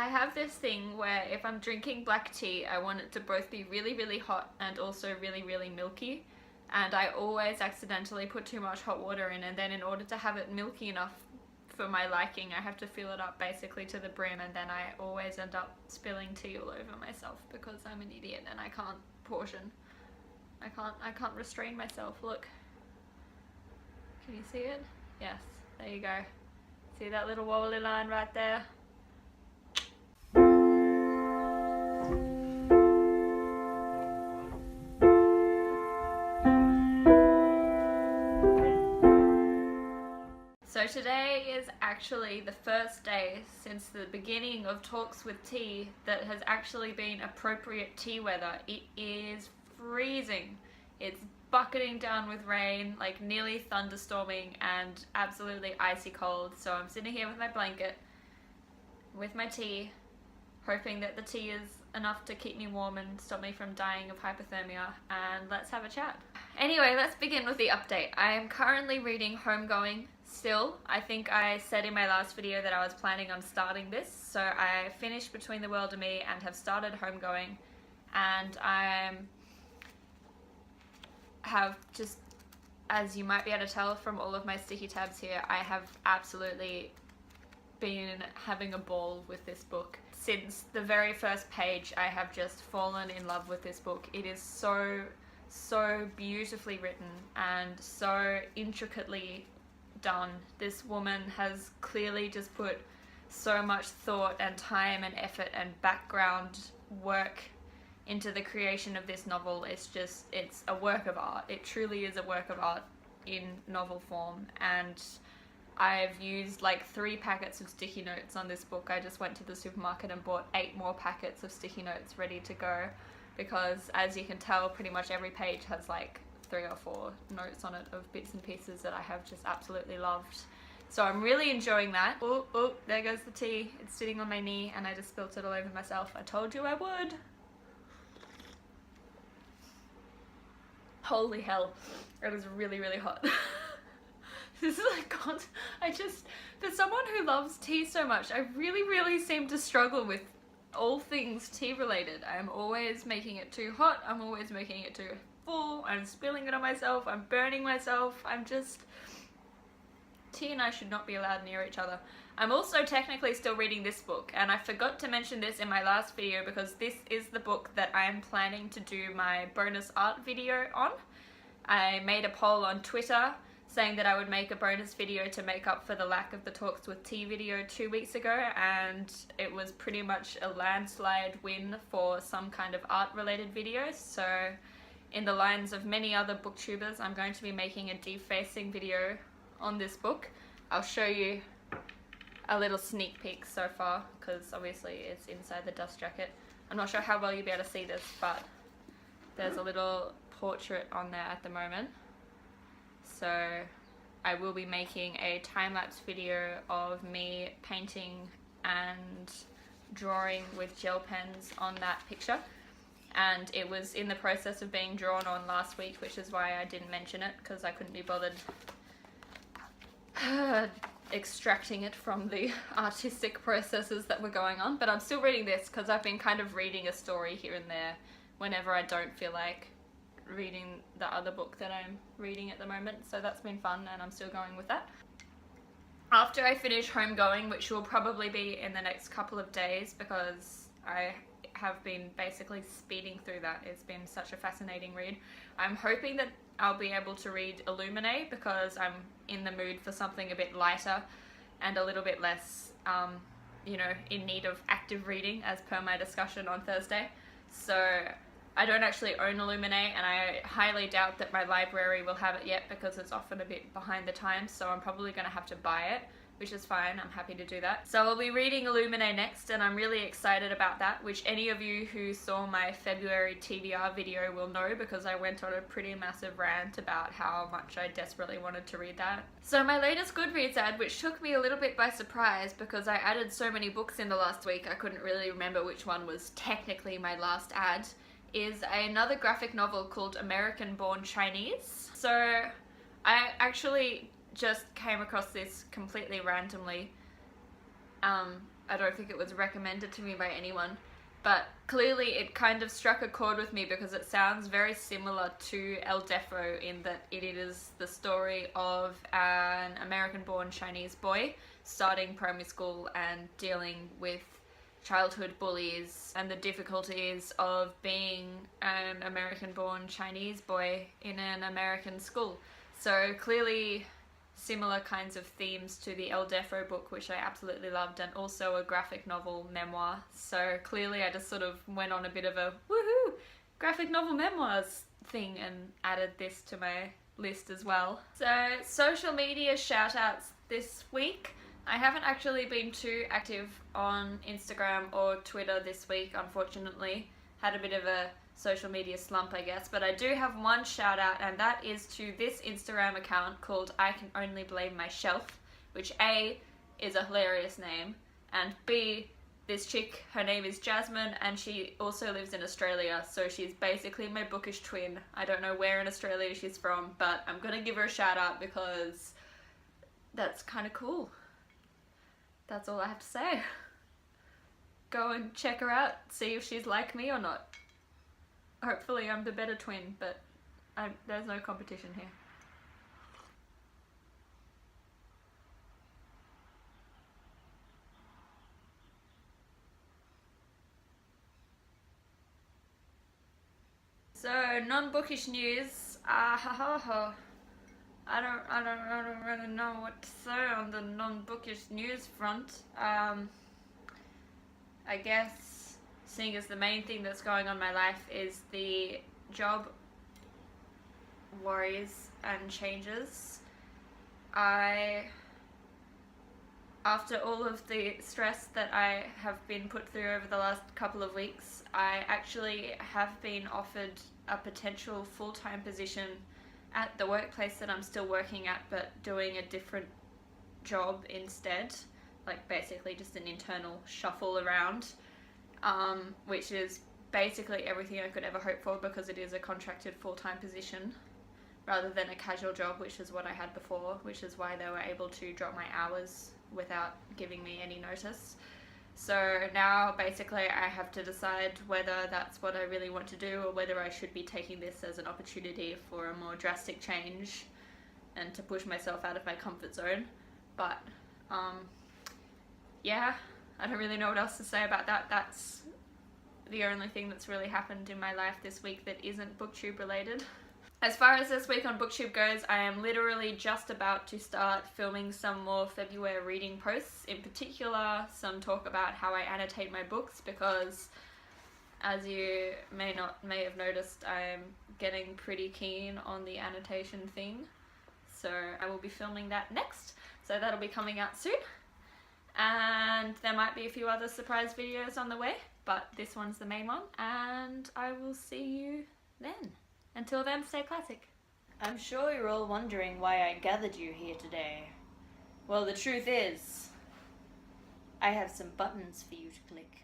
I have this thing where if I'm drinking black tea, I want it to both be really, really hot and also really, really milky. And I always accidentally put too much hot water in, and then in order to have it milky enough for my liking, I have to fill it up basically to the brim, and then I always end up spilling tea all over myself because I'm an idiot and I can't portion. I can't restrain myself. Look. Can you see it? Yes, there you go. See that little wobbly line right there? So today is actually the first day since the beginning of Talks with Tea that has actually been appropriate tea weather. It is freezing. It's bucketing down with rain, like nearly thunderstorming, and absolutely icy cold. So I'm sitting here with my blanket, with my tea, hoping that the tea is enough to keep me warm and stop me from dying of hypothermia, and let's have a chat. Anyway, let's begin with the update. I am currently reading Homegoing still. I think I said in my last video that I was planning on starting this, so I finished Between the World and Me and have started Homegoing, and have just, as you might be able to tell from all of my sticky tabs here, I have absolutely been having a ball with this book. Since the very first page, I have just fallen in love with this book. It is so beautifully written and so intricately done. This woman has clearly just put so much thought and time and effort and background work into the creation of this novel. It's a work of art. It truly is a work of art in novel form, and I've used like 3 packets of sticky notes on this book. I just went to the supermarket and bought 8 more packets of sticky notes ready to go, because as you can tell, pretty much every page has like 3 or 4 notes on it of bits and pieces that I have just absolutely loved. So I'm really enjoying that. Oh, there goes the tea. It's sitting on my knee and I just spilt it all over myself. I told you I would. Holy hell, it is really, really hot. This is like, God, for someone who loves tea so much, I really seem to struggle with all things tea related. I'm always making it too hot, I'm always making it too full, I'm spilling it on myself, I'm burning myself, tea and I should not be allowed near each other. I'm also technically still reading this book, and I forgot to mention this in my last video because this is the book that I am planning to do my bonus art video on. I made a poll on Twitter saying that I would make a bonus video to make up for the lack of the Talks with Tea video 2 weeks ago, and it was pretty much a landslide win for some kind of art related video. So in the lines of many other booktubers, I'm going to be making a defacing video on this book. I'll show you a little sneak peek so far, because obviously it's inside the dust jacket. I'm not sure how well you'll be able to see this, but there's a little portrait on there at the moment. So I will be making a time-lapse video of me painting and drawing with gel pens on that picture, and it was in the process of being drawn on last week, which is why I didn't mention it, because I couldn't be bothered extracting it from the artistic processes that were going on. But I'm still reading this because I've been kind of reading a story here and there whenever I don't feel like reading the other book that I'm reading at the moment, so that's been fun and I'm still going with that. After I finish Homegoing, which will probably be in the next couple of days because I have been basically speeding through that, it's been such a fascinating read, I'm hoping that I'll be able to read Illuminae because I'm in the mood for something a bit lighter and a little bit less, you know, in need of active reading, as per my discussion on Thursday. So I don't actually own Illuminae, and I highly doubt that my library will have it yet because it's often a bit behind the times, so I'm probably going to have to buy it, which is fine. I'm happy to do that. So I'll be reading Illuminae next, and I'm really excited about that, which any of you who saw my February TBR video will know because I went on a pretty massive rant about how much I desperately wanted to read that. So my latest Goodreads ad, which took me a little bit by surprise because I added so many books in the last week I couldn't really remember which one was technically my last ad, is another graphic novel called American Born Chinese. So I actually just came across this completely randomly a I don't think it was recommended to me by anyone. But clearly it kind of struck a chord with me because it sounds very similar to El Defo in that it is the story of an American-born Chinese boy starting primary school and dealing with childhood bullies and the difficulties of being an American-born Chinese boy in an American school. So clearly similar kinds of themes to the El Defo book, which I absolutely loved, and also a graphic novel memoir. So clearly I just sort of went on a bit of a woohoo graphic novel memoirs thing and added this to my list as well. So social media shoutouts this week. I haven't actually been too active on Instagram or Twitter this week, unfortunately. Had a bit of a social media slump, I guess, but I do have one shout out, and that is to this Instagram account called icanonlyblamemyshelf, which A, is a hilarious name, and B, this chick, her name is Jasmine, and she also lives in Australia, so she's basically my bookish twin. I don't know where in Australia she's from, but I'm gonna give her a shout out because that's kind of cool. That's all I have to say. Go and check her out, see if she's like me or not. Hopefully I'm the better twin, but there's no competition here. So, non-bookish news. I don't really know what to say on the non-bookish news front. I guess, seeing as the main thing that's going on in my life is the job worries and changes, after all of the stress that I have been put through over the last couple of weeks, I actually have been offered a potential full-time position at the workplace that I'm still working at, but doing a different job instead, like basically just an internal shuffle around, which is basically everything I could ever hope for because it is a contracted full-time position rather than a casual job, which is what I had before, which is why they were able to drop my hours without giving me any notice. So now basically I have to decide whether that's what I really want to do or whether I should be taking this as an opportunity for a more drastic change and to push myself out of my comfort zone. But yeah, I don't really know what else to say about that. That's the only thing that's really happened in my life this week that isn't booktube related. As far as this week on booktube goes, I am literally just about to start filming some more February reading posts, in particular some talk about how I annotate my books, because as you may have noticed, I'm getting pretty keen on the annotation thing, so I will be filming that next, so that'll be coming out soon. And there might be a few other surprise videos on the way, but this one's the main one, and I will see you then. Until then, stay classic. I'm sure you're all wondering why I gathered you here today. Well, the truth is, I have some buttons for you to click.